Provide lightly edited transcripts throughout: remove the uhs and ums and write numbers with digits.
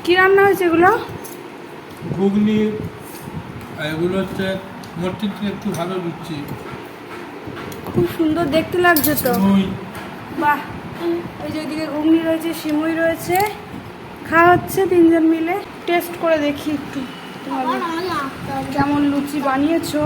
কি রান্না হয়েছে এগুলো? ঘুগনি, আর এগুলো হচ্ছে মটর থেকে একটু ভালো লুচি। খুব সুন্দর দেখতে লাগছে তো। ওই বাহ, এই যে এদিকে ঘুগনি রয়েছে, সিমুই রয়েছে, খাওয়া হচ্ছে তিনজন মিলে। টেস্ট করে দেখি একটু তোমাদের কেমন লুচি বানিয়েছো।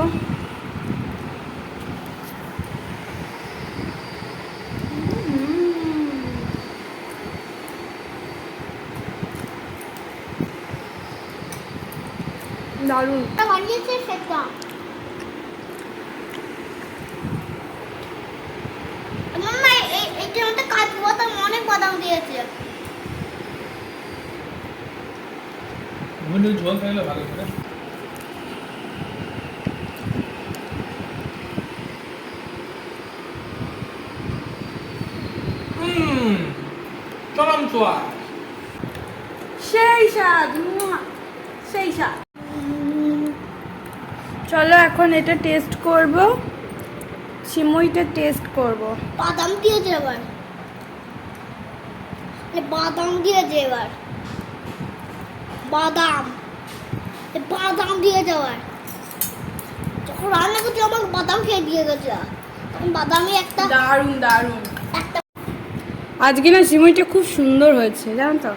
দারুণ বানিয়েছে সেটা। মাম্মা এইটার মধ্যে কাজু বাদাম, অনেক বাদাম দিয়েছে। ঘুগনি ঝোল থাকলে ভালো করে। চরম সোয়াদ। সেই স্বাদ, সেই স্বাদ। চলো এখন এটা টেস্ট করব, সিমুইটা টেস্ট করব। বাদাম দিয়েছে এবার, বাদাম দিয়েছে এবার, বাদাম বাদাম দিয়েছে এবার। যখন রান্না করছি আমার বাদাম খেয়ে দিয়ে গেছে, তখন বাদামি একটা দারুণ দারুণ। একটা আজকে না সিমুইটা খুব সুন্দর হয়েছে, জানো তো,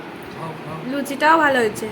লুচিটাও ভালো হয়েছে।